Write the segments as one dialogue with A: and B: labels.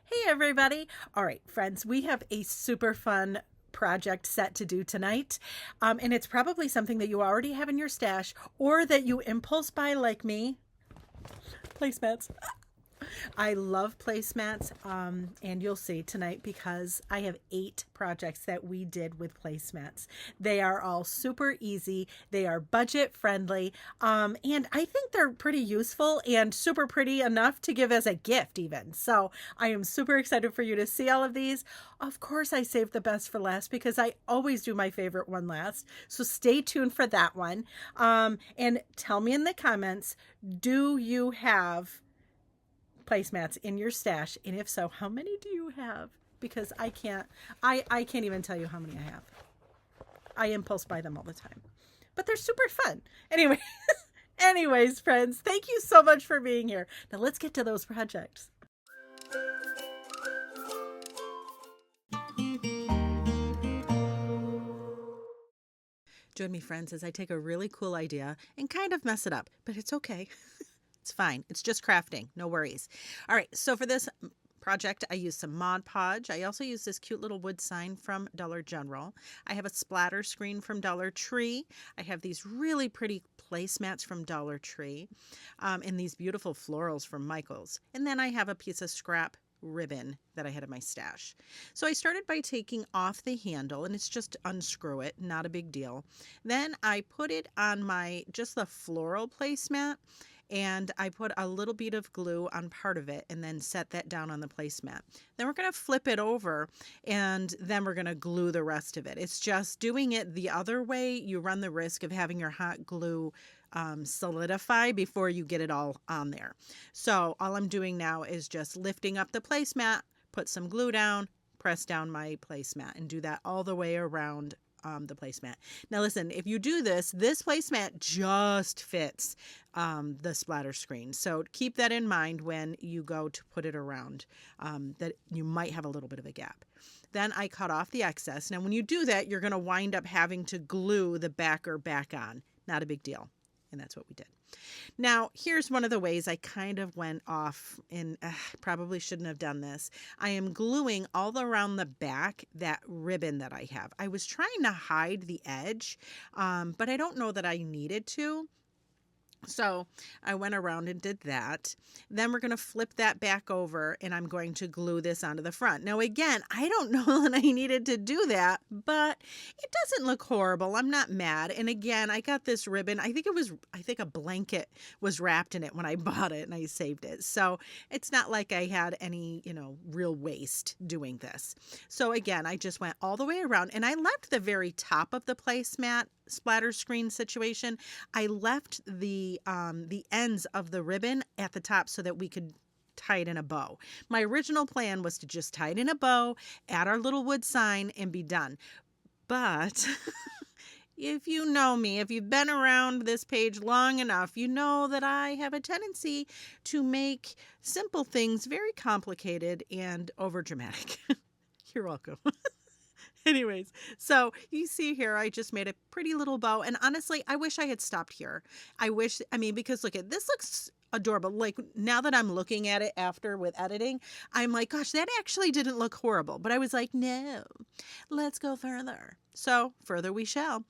A: Hey, everybody. All right, friends, we have a super fun project set to do tonight. And it's probably something that you already have in your stash or that you impulse buy like me. Placemats. I love placemats, and you'll see tonight because I have 8 projects that we did with placemats. They are all super easy. They are budget friendly, and I think they're pretty useful and super pretty enough to give as a gift even. So I am super excited for you to see all of these. Of course, I saved the best for last because I always do my favorite one last. So stay tuned for that one, and tell me in the comments, do you have placemats in your stash, and if so, how many do you have? Because I can't even tell you how many I have. I impulse buy them all the time, but they're super fun anyway. Anyways, friends, thank you so much for being here. Now let's get to those projects. Join me, friends, as I take a really cool idea and kind of mess it up, but it's okay. It's fine. It's just crafting. No worries. All right. So for this project, I used some Mod Podge. I also used this cute little wood sign from Dollar General. I have a splatter screen from Dollar Tree. I have these really pretty placemats from Dollar Tree, and these beautiful florals from Michael's. And then I have a piece of scrap ribbon that I had in my stash. So I started by taking off the handle, and it's just unscrew it, not a big deal. Then I put it on just the floral placemat, and I put a little bit of glue on part of it and then set that down on the placemat. Then we're going to flip it over, and then we're going to glue the rest of it. It's just doing it the other way, you run the risk of having your hot glue solidify before you get it all on there. So all I'm doing now is just lifting up the placemat, put some glue down, press down my placemat, and do that all the way around the placemat. Now listen, if you do this placemat just fits the splatter screen. So keep that in mind when you go to put it around, that you might have a little bit of a gap. Then I cut off the excess. Now when you do that, you're going to wind up having to glue the backer back on. Not a big deal. And that's what we did. Now, here's one of the ways I kind of went off, and probably shouldn't have done this. I am gluing all around the back that ribbon that I have. I was trying to hide the edge, but I don't know that I needed to. So I went around and did that. Then we're going to flip that back over, and I'm going to glue this onto the front. Now, again, I don't know that I needed to do that, but it doesn't look horrible. I'm not mad. And again, I got this ribbon. I think a blanket was wrapped in it when I bought it and I saved it. So it's not like I had any, real waste doing this. So again, I just went all the way around, and I left the very top of the placemat splatter screen situation. I left the ends of the ribbon at the top so that we could tie it in a bow. My original plan was to just tie it in a bow, add our little wood sign, and be done. But if you know me, if you've been around this page long enough, you know that I have a tendency to make simple things very complicated and overdramatic. You're welcome. Anyways, so you see here, I just made a pretty little bow. And honestly, I wish I had stopped here. Because look at this, looks adorable. Like now that I'm looking at it after with editing, I'm like, gosh, that actually didn't look horrible. But I was like, no, let's go further. So further we shall.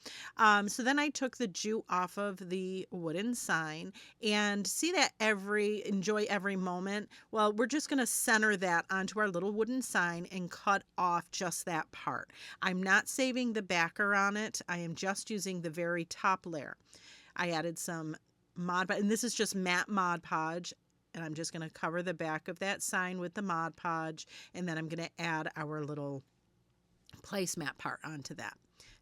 A: So then I took the jute off of the wooden sign, and see that enjoy every moment. Well, we're just going to center that onto our little wooden sign and cut off just that part. I'm not saving the backer on it. I am just using the very top layer. I added some and this is just matte Mod Podge, and I'm just going to cover the back of that sign with the Mod Podge, and then I'm going to add our little placemat part onto that.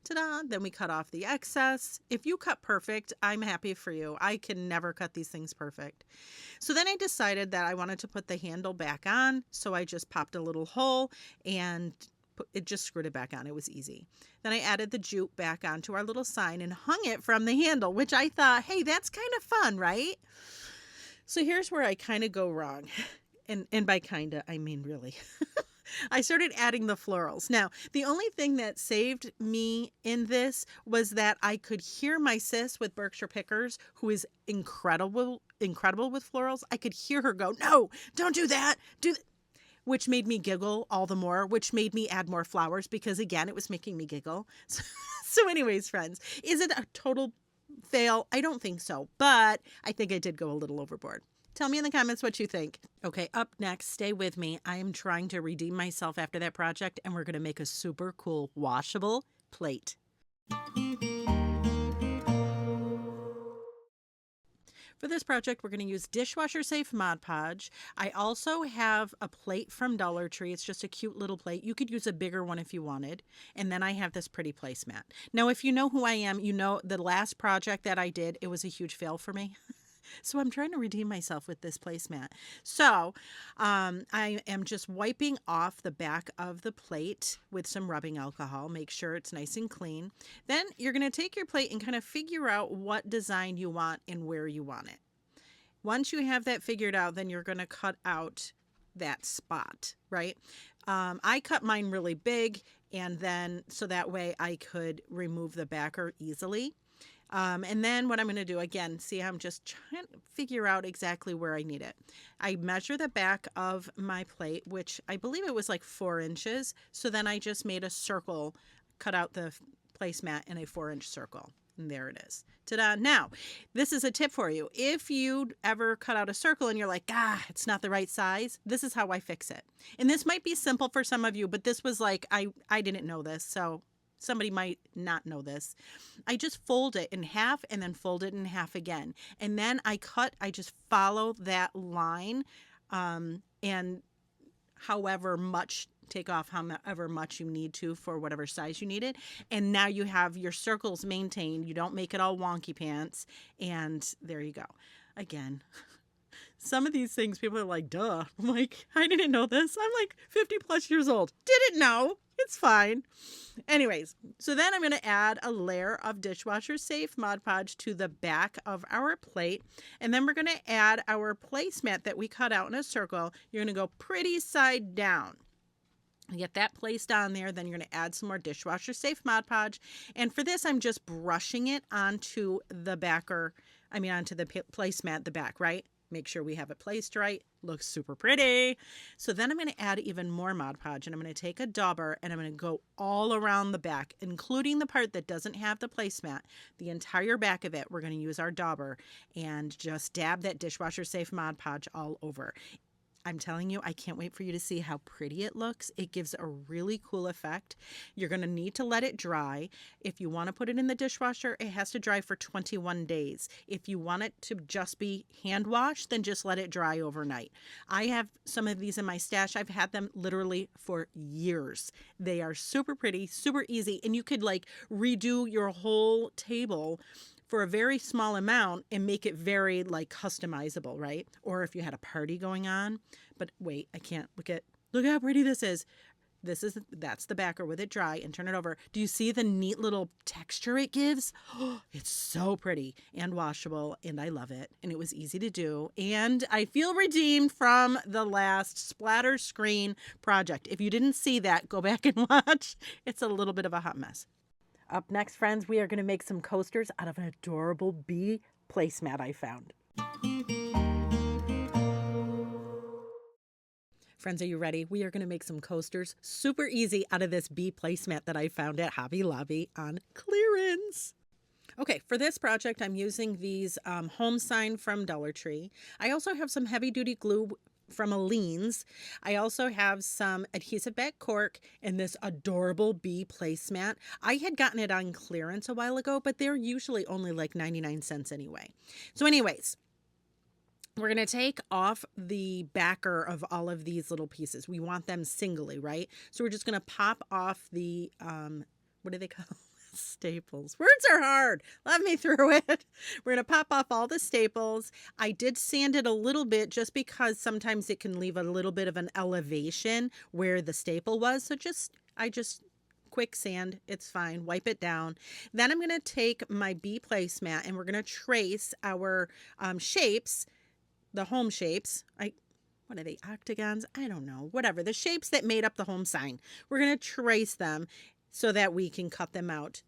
A: Ta-da! Then we cut off the excess. If you cut perfect, I'm happy for you. I can never cut these things perfect. So then I decided that I wanted to put the handle back on, so I just popped a little hole and it just screwed it back on. It was easy. Then I added the jute back onto our little sign and hung it from the handle, which I thought, hey, that's kind of fun, right? So here's where I kind of go wrong. And by kinda, I mean really. I started adding the florals. Now, the only thing that saved me in this was that I could hear my sis with Berkshire Pickers, who is incredible with florals. I could hear her go, no, don't do that. which made me giggle all the more, which made me add more flowers because, again, it was making me giggle. So anyways, friends, is it a total fail? I don't think so, but I think I did go a little overboard. Tell me in the comments what you think. Okay, up next, stay with me. I am trying to redeem myself after that project, and we're going to make a super cool washable plate. For this project, we're going to use dishwasher safe Mod Podge. I also have a plate from Dollar Tree. It's just a cute little plate. You could use a bigger one if you wanted. And then I have this pretty placemat. Now, if you know who I am, you know the last project that I did, it was a huge fail for me. So I'm trying to redeem myself with this placemat. So I am just wiping off the back of the plate with some rubbing alcohol. Make sure it's nice and clean. Then you're going to take your plate and kind of figure out what design you want and where you want it. Once you have that figured out, then you're going to cut out that spot, right? I cut mine really big, and then so that way I could remove the backer easily. And then what I'm going to do, again, see, I'm just trying to figure out exactly where I need it. I measure the back of my plate, which I believe it was like 4 inches. So then I just made a circle, cut out the placemat in a 4-inch circle. And there it is. Ta-da. Now, this is a tip for you. If you ever cut out a circle and you're like, it's not the right size, this is how I fix it. And this might be simple for some of you, but this was like, I didn't know this, so somebody might not know this. I just fold it in half and then fold it in half again. And then I just follow that line, and however much, take off however much you need to for whatever size you need it. And now you have your circles maintained. You don't make it all wonky pants. And there you go. Again, some of these things people are like, duh. I'm like, I didn't know this. I'm like 50 plus years old. Didn't know. It's fine. Anyways, so then I'm going to add a layer of dishwasher safe Mod Podge to the back of our plate. And then we're going to add our placemat that we cut out in a circle. You're going to go pretty side down. Get that placed on there. Then you're going to add some more dishwasher safe Mod Podge. And for this, I'm just brushing it onto the onto the placemat, the back, right? Make sure we have it placed right. Looks super pretty. So then I'm going to add even more Mod Podge, and I'm going to take a dauber and I'm going to go all around the back, including the part that doesn't have the placemat. The entire back of it, we're going to use our dauber and just dab that dishwasher safe Mod Podge all over. I'm telling you, I can't wait for you to see how pretty it looks. It gives a really cool effect. You're going to need to let it dry. If you want to put it in the dishwasher, it has to dry for 21 days. If you want it to just be hand washed, then just let it dry overnight. I have some of these in my stash. I've had them literally for years. They are super pretty, super easy, and you could like redo your whole table for a very small amount and make it very like customizable, right? Or if you had a party going on. But wait, I can't look how pretty this is. That's the backer with it dry, and turn it over. Do you see the neat little texture it gives? Oh, it's so pretty and washable, and I love it. And it was easy to do. And I feel redeemed from the last Splatter Screen project. If you didn't see that, go back and watch. It's a little bit of a hot mess. Up next, friends, we are going to make some coasters out of an adorable bee placemat I found. Friends, are you ready? We are going to make some coasters super easy out of this bee placemat that I found at Hobby Lobby on clearance. Okay, for this project, I'm using these home sign from Dollar Tree. I also have some heavy duty glue from Aleene's. I also have some adhesive back cork and this adorable bee placemat. I had gotten it on clearance a while ago, but they're usually only like 99 cents anyway. So anyways, we're going to take off the backer of all of these little pieces. We want them singly, right? So we're just going to pop off the, what do they call staples? Words are hard. Let me through it. We're going to pop off all the staples. I did sand it a little bit just because sometimes it can leave a little bit of an elevation where the staple was. So I just quick sand. It's fine. Wipe it down. Then I'm going to take my bee placemat and we're going to trace our shapes, the home shapes. What are they? Octagons? I don't know. Whatever. The shapes that made up the home sign. We're going to trace them so that we can cut them out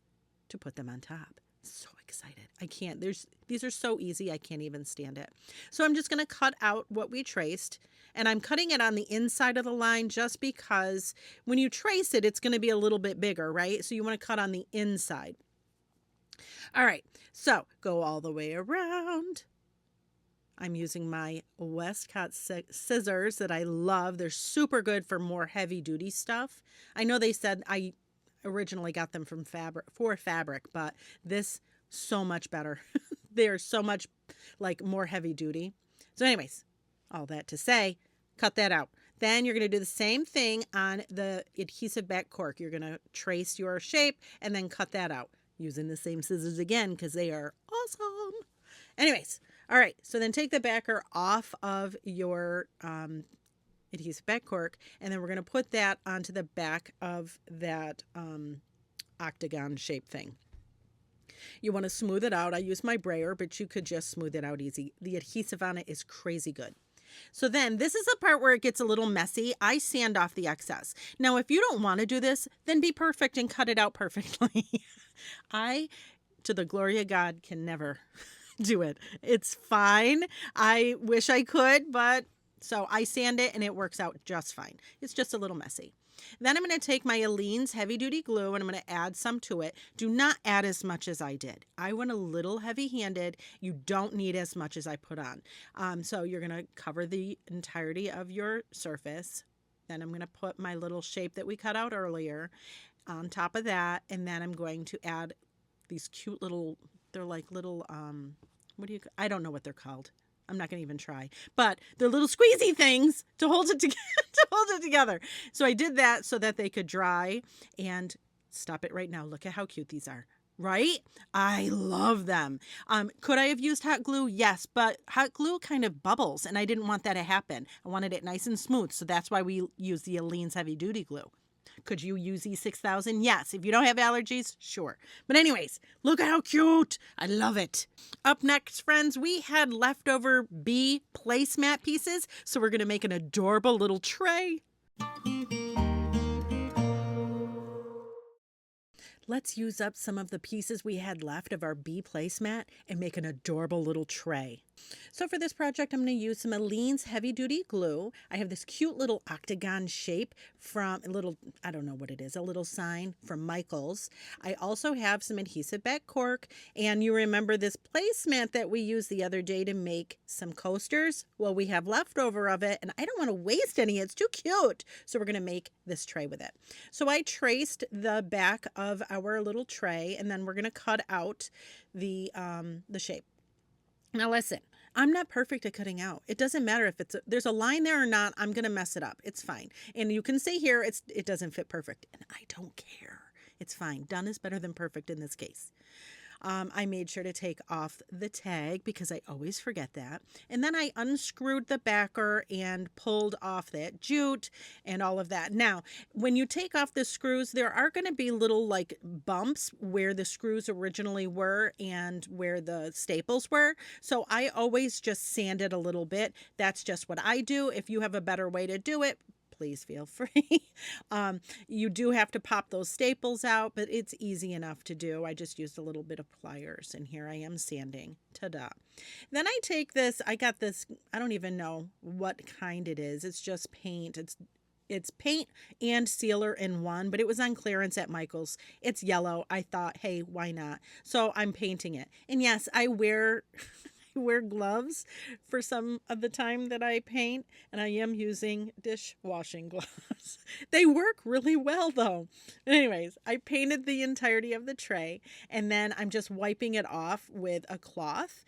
A: to put them on top. So excited. I can't. These are so easy. I can't even stand it. So I'm just going to cut out what we traced. And I'm cutting it on the inside of the line just because when you trace it, it's going to be a little bit bigger, right? So you want to cut on the inside. All right, so go all the way around. I'm using my Westcott scissors that I love. They're super good for more heavy duty stuff. I know they said I originally got them from fabric, but this so much better. They're so much like more heavy duty. So anyways, all that to say, cut that out. Then you're going to do the same thing on the adhesive back cork. You're going to trace your shape and then cut that out using the same scissors again because they are awesome. Anyways, all right, so then take the backer off of your adhesive back cork, and then we're going to put that onto the back of that octagon shape thing. You want to smooth it out. I use my brayer, but you could just smooth it out easy. The adhesive on it is crazy good. So then this is the part where it gets a little messy. I sand off the excess. Now, if you don't want to do this, then be perfect and cut it out perfectly. I, to the glory of God, can never do it. It's fine. I wish I could, but so I sand it and it works out just fine. It's just a little messy. Then I'm going to take my Aleene's heavy duty glue and I'm going to add some to it. Do not add as much as I did. I went a little heavy handed. You don't need as much as I put on. So you're going to cover the entirety of your surface. Then I'm going to put my little shape that we cut out earlier on top of that. And then I'm going to add these cute little, they're like little, I don't know what they're called. I'm not going to even try, but they're little squeezy things to hold it together. So I did that so that they could dry and stop it right now. Look at how cute these are, right? I love them. Could I have used hot glue? Yes, but hot glue kind of bubbles and I didn't want that to happen. I wanted it nice and smooth. So that's why we use the Aleene's heavy duty glue. Could you use E6000? Yes. If you don't have allergies, sure. But anyways, look at how cute. I love it. Up next, friends, we had leftover bee placemat pieces. So we're going to make an adorable little tray. Let's use up some of the pieces we had left of our bee placemat and make an adorable little tray. So for this project, I'm going to use some Aleene's heavy duty glue. I have this cute little octagon shape from a little, I don't know what it is, a little sign from Michael's. I also have some adhesive back cork, and you remember this placemat that we used the other day to make some coasters? Well, we have leftover of it, and I don't want to waste any. It's too cute. So we're going to make this tray with it. So I traced the back of our little tray, and then we're going to cut out the shape. Now listen, I'm not perfect at cutting out. It doesn't matter if there's a line there or not. I'm going to mess it up. It's fine. And you can see here, it doesn't fit perfect. And I don't care. It's fine. Done is better than perfect in this case. I made sure to take off the tag because I always forget that. And then I unscrewed the backer and pulled off that jute and all of that. Now, when you take off the screws, there are going to be little like bumps where the screws originally were and where the staples were. So I always just sand it a little bit. That's just what I do. If you have a better way to do it, please feel free. You do have to pop those staples out, but it's easy enough to do. I just used a little bit of pliers, and here I am sanding. Ta-da. Then I take this, I got this, I don't even know what kind it is. It's just paint. It's paint and sealer in one, but it was on clearance at Michael's. It's yellow. I thought, hey, why not? So I'm painting it. And yes, I wear gloves for some of the time that I paint, and I am using dishwashing gloves. They work really well though. Anyways, I painted the entirety of the tray, and then I'm just wiping it off with a cloth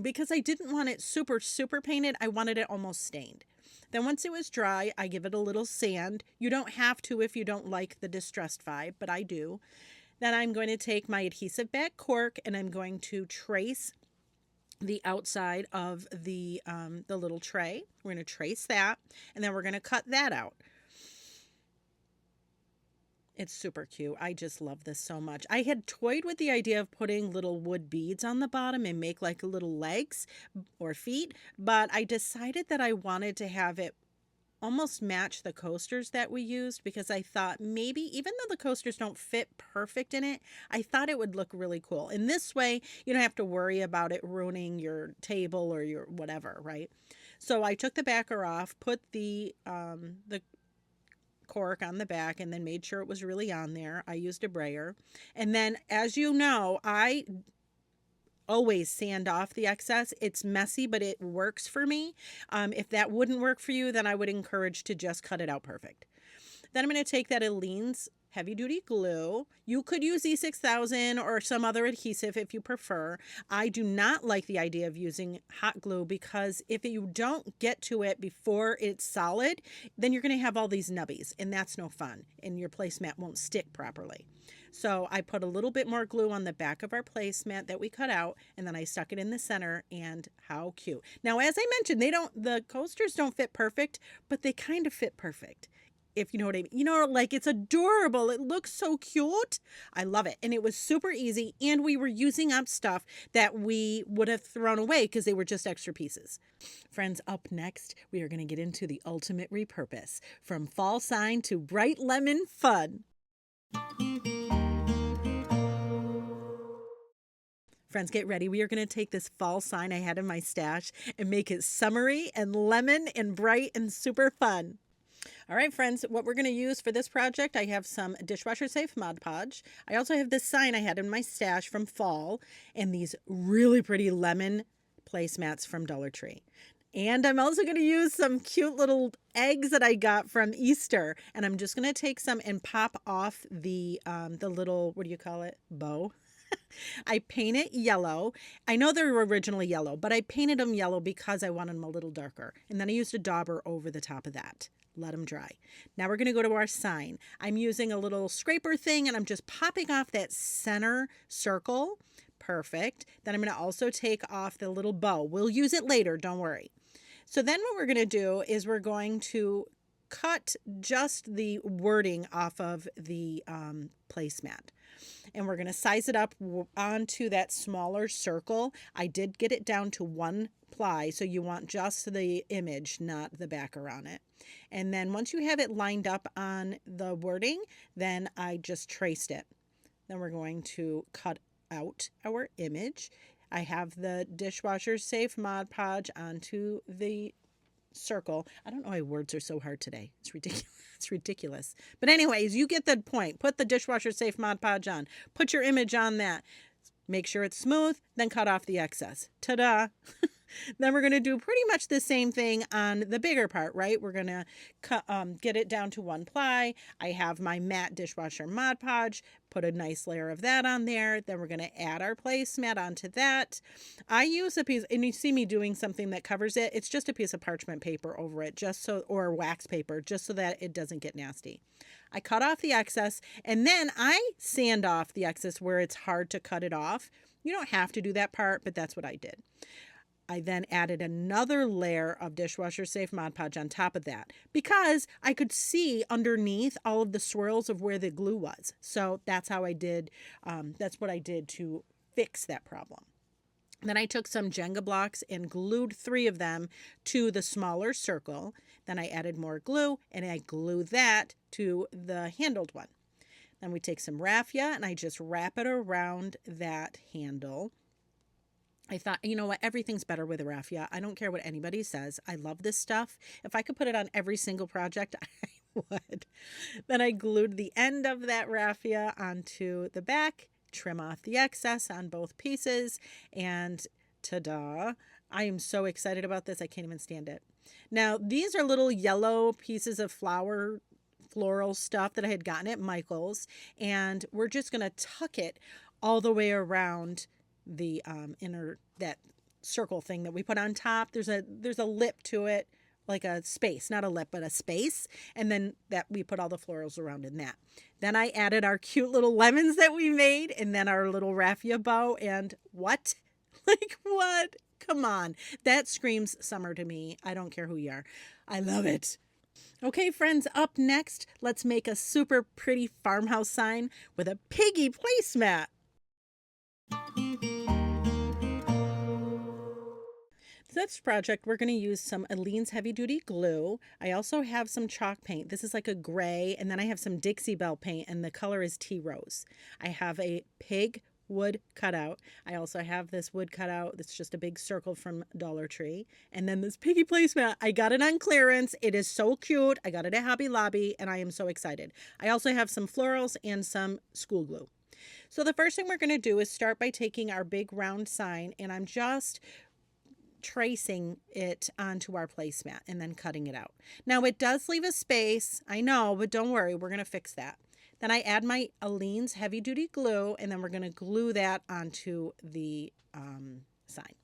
A: because I didn't want it super painted. I wanted it almost stained. Then once it was dry, I give it a little sand. You don't have to if you don't like the distressed vibe, but I do. Then I'm going to take my adhesive back cork and I'm going to trace the outside of the little tray. We're going to trace that, and then we're going to cut that out. It's super cute. I just love this so much. I had toyed with the idea of putting little wood beads on the bottom and make like little legs or feet, but I decided that I wanted to have it almost match the coasters that we used because I thought maybe even though the coasters don't fit perfect in it, I thought it would look really cool. In this way, you don't have to worry about it ruining your table or your whatever, right? So I took the backer off, put the cork on the back, and then made sure it was really on there. I used a brayer. And then, as you know, I always sand off the excess. It's messy, but it works for me. If that wouldn't work for you, then I would encourage to just cut it out perfect. Then I'm going to take that Aleene's heavy duty glue. You could use E6000 or some other adhesive if you prefer. I do not like the idea of using hot glue because if you don't get to it before it's solid, then you're going to have all these nubbies, and that's no fun, and your placemat won't stick properly. So I put a little bit more glue on the back of our placemat that we cut out, and then I stuck it in the center, and how cute. Now, as I mentioned, the coasters don't fit perfect, but they kind of fit perfect. If you know what I mean. You know, like, it's adorable. It looks so cute. I love it. And it was super easy, and we were using up stuff that we would have thrown away because they were just extra pieces. Friends, up next, we are going to get into the ultimate repurpose, from fall sign to bright lemon fun. Friends, get ready. We are going to take this fall sign I had in my stash and make it summery and lemon and bright and super fun. All right, friends, what we're going to use for this project, I have some dishwasher safe Mod Podge. I also have this sign I had in my stash from fall, and these really pretty lemon placemats from Dollar Tree. And I'm also going to use some cute little eggs that I got from Easter. And I'm just going to take some and pop off the little, what do you call it, bow. I paint it yellow. I know they were originally yellow, but I painted them yellow because I wanted them a little darker. And then I used a dauber over the top of that. Let them dry. Now we're going to go to our sign. I'm using a little scraper thing, and I'm just popping off that center circle. Perfect. Then I'm going to also take off the little bow. We'll use it later, don't worry. So then what we're going to do is we're going to cut just the wording off of the placemat. And we're going to size it up onto that smaller circle. I did get it down to 1 ply, so you want just the image, not the backer on it. And then once you have it lined up on the wording, then I just traced it. Then we're going to cut out our image. I have the dishwasher safe Mod Podge onto the circle. I don't know why words are so hard today. It's ridiculous. It's ridiculous. But anyways, you get the point. Put the dishwasher safe Mod Podge on. Put your image on that. Make sure it's smooth, then cut off the excess. Ta-da! Then we're going to do pretty much the same thing on the bigger part, right? We're going to get it down to 1 ply. I have my matte dishwasher Mod Podge. Put a nice layer of that on there. Then we're going to add our placemat onto that. I use a piece, and you see me doing something that covers it. It's just a piece of parchment paper over it, or wax paper, just so that it doesn't get nasty. I cut off the excess, and then I sand off the excess where it's hard to cut it off. You don't have to do that part, but that's what I did. I then added another layer of dishwasher safe Mod Podge on top of that because I could see underneath all of the swirls of where the glue was. So that's how I did, that's what I did to fix that problem. Then I took some Jenga blocks and glued 3 of them to the smaller circle. Then I added more glue, and I glued that to the handled one. Then we take some raffia, and I just wrap it around that handle. I thought, you know what, everything's better with raffia. I don't care what anybody says. I love this stuff. If I could put it on every single project, I would. Then I glued the end of that raffia onto the back, trim off the excess on both pieces, and ta-da! I am so excited about this. I can't even stand it. Now, these are little yellow pieces of floral stuff that I had gotten at Michael's, and we're just going to tuck it all the way around the that circle thing that we put on top. There's a lip to it, like a space, not a lip, but a space. And then that we put all the florals around in that. Then I added our cute little lemons that we made, and then our little raffia bow. And what? Like what? Come on. That screams summer to me. I don't care who you are. I love it. Okay, friends, up next, let's make a super pretty farmhouse sign with a piggy placemat. This project, we're going to use some Aleene's heavy duty glue. I also have some chalk paint. This is like a gray, and then I have some Dixie Belle paint, and the color is tea rose. I have a pig wood cutout. I also have this wood cutout that's just a big circle from Dollar Tree. And then this piggy placemat, I got it on clearance. It is so cute. I got it at Hobby Lobby and I am so excited. I also have some florals and some school glue. So the first thing we're going to do is start by taking our big round sign, and I'm just tracing it onto our placemat and then cutting it out. Now it does leave a space, I know, but don't worry, we're going to fix that. Then I add my Aleene's heavy duty glue, and then we're going to glue that onto the sign.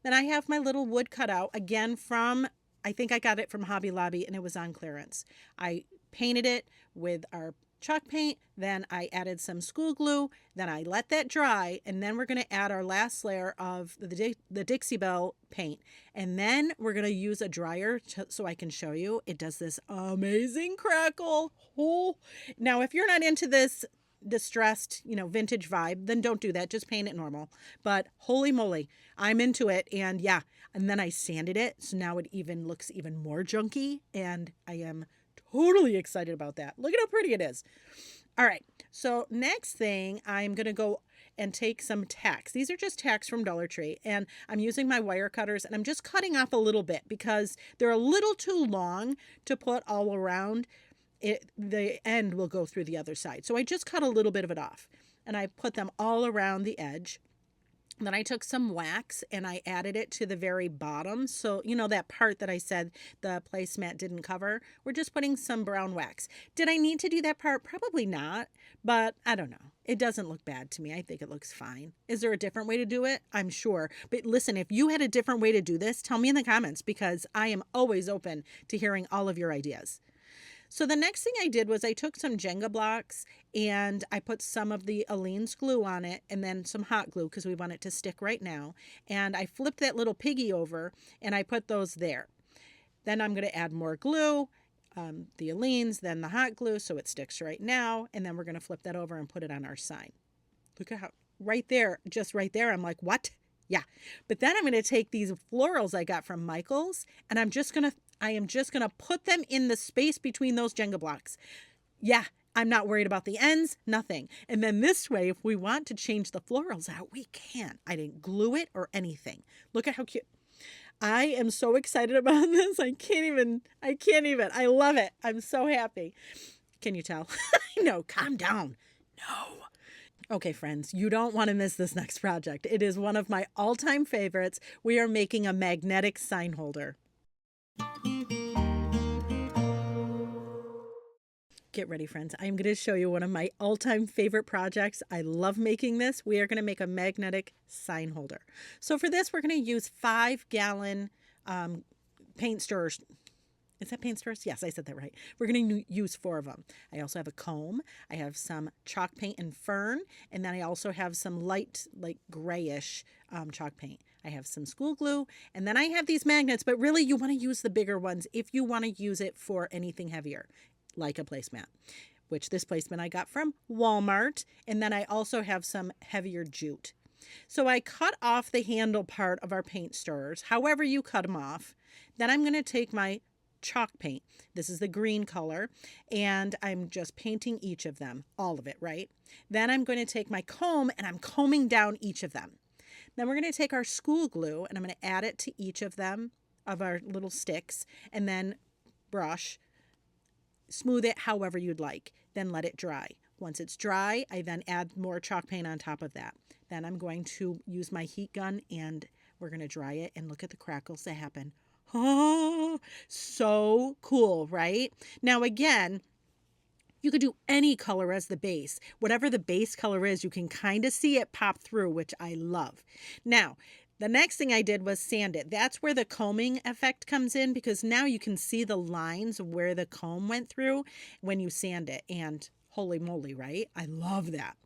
A: Then I have my little wood cutout, again from, I think I got it from Hobby Lobby and it was on clearance. I painted it with our chalk paint, then I added some school glue, then I let that dry, and then we're going to add our last layer of the Dixie Belle paint, and then we're going to use a dryer so I can show you. It does this amazing crackle. Oh. Now if you're not into this distressed, vintage vibe, then don't do that, just paint it normal. But holy moly, I'm into it. And yeah, and then I sanded it, so now it even looks even more junky, and I am totally excited about that. Look at how pretty it is. All right, so next thing, I'm going to go and take some tacks. These are just tacks from Dollar Tree, and I'm using my wire cutters, and I'm just cutting off a little bit because they're a little too long to put all around. The end will go through the other side. So I just cut a little bit of it off, and I put them all around the edge. Then I took some wax and I added it to the very bottom. So, that part that I said the placemat didn't cover, we're just putting some brown wax. Did I need to do that part? Probably not, but I don't know. It doesn't look bad to me. I think it looks fine. Is there a different way to do it? I'm sure. But listen, if you had a different way to do this, tell me in the comments because I am always open to hearing all of your ideas. So the next thing I did was I took some Jenga blocks and I put some of the Aleene's glue on it and then some hot glue because we want it to stick right now. And I flipped that little piggy over and I put those there. Then I'm going to add more glue, the Aleene's, then the hot glue so it sticks right now. And then we're going to flip that over and put it on our sign. Look at how right there, just right there, I'm like, what? Yeah. But then I'm going to take these florals I got from Michael's and I am just going to put them in the space between those Jenga blocks. Yeah, I'm not worried about the ends, nothing. And then this way, if we want to change the florals out, we can. I didn't glue it or anything. Look at how cute. I am so excited about this. I can't even. I love it. I'm so happy. Can you tell? No, calm down. No. Okay, friends, you don't want to miss this next project. It is one of my all-time favorites. We are making a magnetic sign holder. Get ready, friends. I'm going to show you one of my all-time favorite projects. I love making this. We are going to make a magnetic sign holder. So for this, we're going to use 5-gallon paint stirrers. Is that paint stirrers? Yes, I said that right. We're going to use 4 of them. I also have a comb. I have some chalk paint and fern. And then I also have some light, like grayish chalk paint. I have some school glue. And then I have these magnets. But really, you want to use the bigger ones if you want to use it for anything heavier, like a placemat, which this placemat I got from Walmart. And then I also have some heavier jute. So I cut off the handle part of our paint stirrers, however you cut them off. Then I'm going to take my chalk paint. This is the green color, and I'm just painting each of them, all of it, right? Then I'm going to take my comb and I'm combing down each of them. Then we're going to take our school glue and I'm going to add it to each of them, of our little sticks, and then brush, smooth it however you'd like, then let it dry. Once it's dry, I then add more chalk paint on top of that. Then I'm going to use my heat gun and we're going to dry it, and look at the crackles that happen. Oh, so cool, right? Now again, you could do any color as the base. Whatever the base color is, you can kind of see it pop through, which I love. Now, the next thing I did was sand it. That's where the combing effect comes in, because now you can see the lines of where the comb went through when you sand it. And holy moly, right? I love that.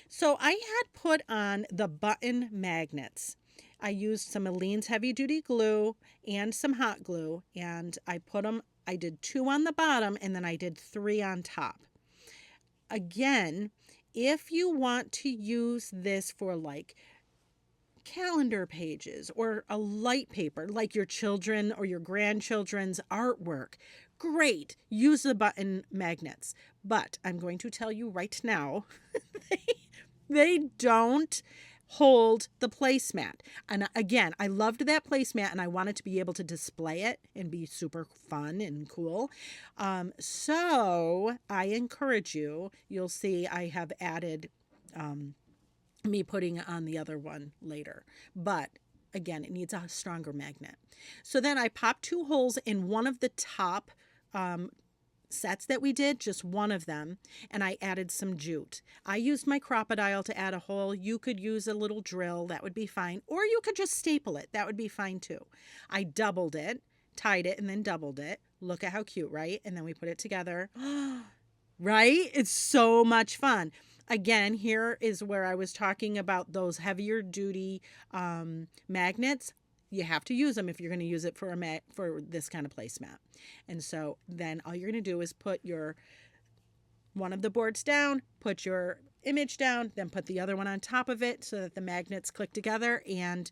A: So I had put on the button magnets. I used some Aleene's heavy duty glue and some hot glue, and I did 2 on the bottom and then I did 3 on top. Again, if you want to use this for like calendar pages or a light paper, like your children or your grandchildren's artwork, great, use the button magnets. But I'm going to tell you right now, They don't hold the placemat. And again, I loved that placemat and I wanted to be able to display it and be super fun and cool. So I encourage you, you'll see I have added me putting it on the other one later. But again, it needs a stronger magnet. So then I popped 2 holes in one of the top sets that we did, just one of them, and I added some jute. I used my crocodile to add a hole. You could use a little drill, that would be fine, or you could just staple it, that would be fine too. I doubled it, tied it, and then doubled it. Look at how cute, right? And then we put it together. Right? It's so much fun. Again, here is where I was talking about those heavier duty magnets. You have to use them if you're going to use it for for this kind of placemat. And so then all you're going to do is put your one of the boards down, put your image down, then put the other one on top of it so that the magnets click together, and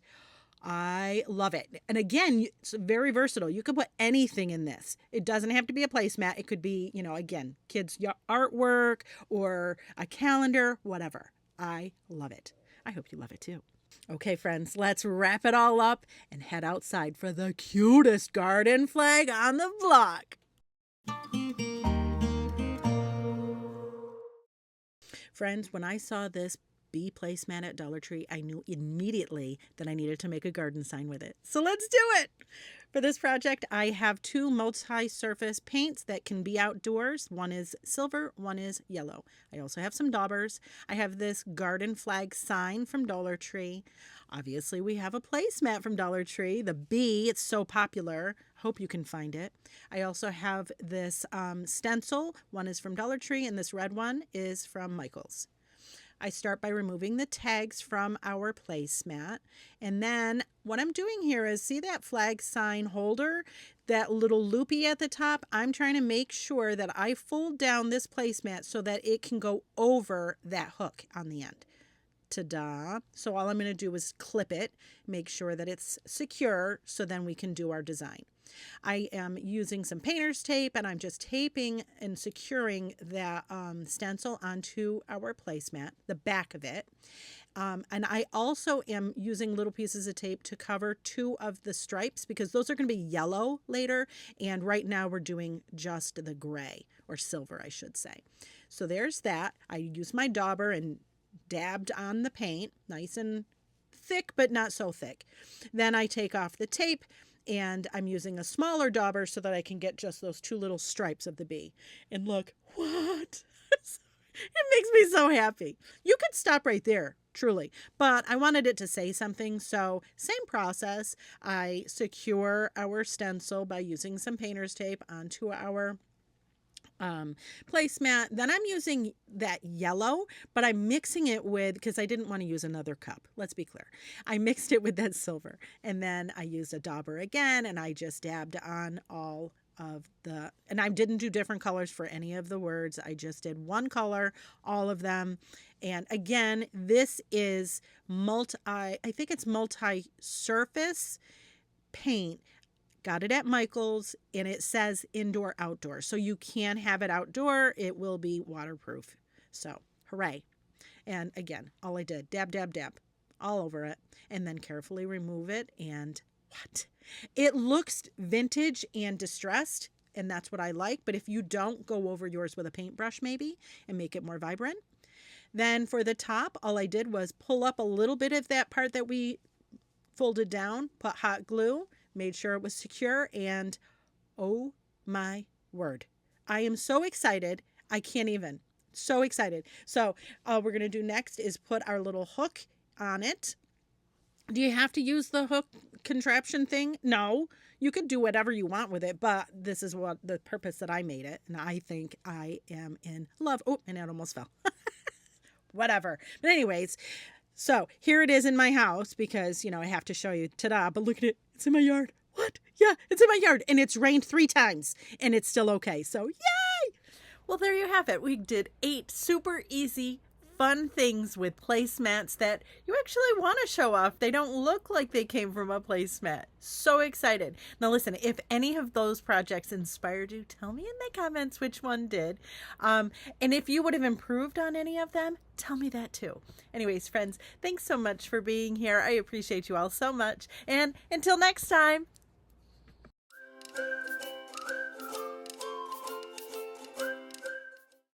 A: I love it. And again, it's very versatile. You could put anything in this. It doesn't have to be a placemat. It could be, again, kids' artwork or a calendar, whatever. I love it. I hope you love it too. Okay, friends, let's wrap it all up and head outside for the cutest garden flag on the block. Friends, when I saw this bee placemat at Dollar Tree, I knew immediately that I needed to make a garden sign with it. So let's do it! For this project, I have 2 multi-surface paints that can be outdoors. One is silver, one is yellow. I also have some daubers. I have this garden flag sign from Dollar Tree. Obviously, we have a placemat from Dollar Tree. The bee, it's so popular. Hope you can find it. I also have this stencil. One is from Dollar Tree, and this red one is from Michael's. I start by removing the tags from our placemat. And then what I'm doing here is, see that flag sign holder, that little loopy at the top? I'm trying to make sure that I fold down this placemat so that it can go over that hook on the end. Ta-da. So all I'm going to do is clip it, make sure that it's secure, so then we can do our design. I am using some painter's tape, and I'm just taping and securing that stencil onto our placemat, the back of it. And I also am using little pieces of tape to cover 2 of the stripes, because those are going to be yellow later, and right now we're doing just the gray, or silver, I should say. So there's that. I used my dauber and dabbed on the paint, nice and thick, but not so thick. Then I take off the tape, and I'm using a smaller dauber so that I can get just those 2 little stripes of the bee. And look, what? It makes me so happy. You could stop right there, truly. But I wanted it to say something, so same process. I secure our stencil by using some painter's tape onto our placemat. Then I'm using that yellow, but I'm mixing it with, because I didn't want to use another cup, let's be clear. I mixed it with that silver, and then I used a dauber again, and I just dabbed on all of the, and I didn't do different colors for any of the words. I just did one color, all of them. And again, this is I think it's multi-surface paint. Got it at Michael's, and it says indoor outdoor, so you can have it outdoor. It will be waterproof, so hooray. And again, all I did, dab dab dab all over it, and then carefully remove it. And what, it looks vintage and distressed, and that's what I like. But if you don't, go over yours with a paintbrush maybe and make it more vibrant. Then for the top, all I did was pull up a little bit of that part that we folded down, put hot glue, made sure it was secure, and oh my word, I am so excited. I can't even. So excited. So all we're going to do next is put our little hook on it. Do you have to use the hook contraption thing? No. You could do whatever you want with it, but this is what the purpose that I made it, and I think I am in love. Oh, and it almost fell. Whatever. But anyways, so here it is in my house, because, I have to show you. Ta-da, but look at it. It's in my yard. What? Yeah, it's in my yard. And it's rained 3 times, and it's still okay. So, yay! Well, there you have it. We did 8 super easy, fun things with placemats that you actually want to show off. They don't look like they came from a placemat. So excited. Now listen, if any of those projects inspired you, tell me in the comments which one did. And if you would have improved on any of them, tell me that too. Anyways, friends, thanks so much for being here. I appreciate you all so much. And until next time,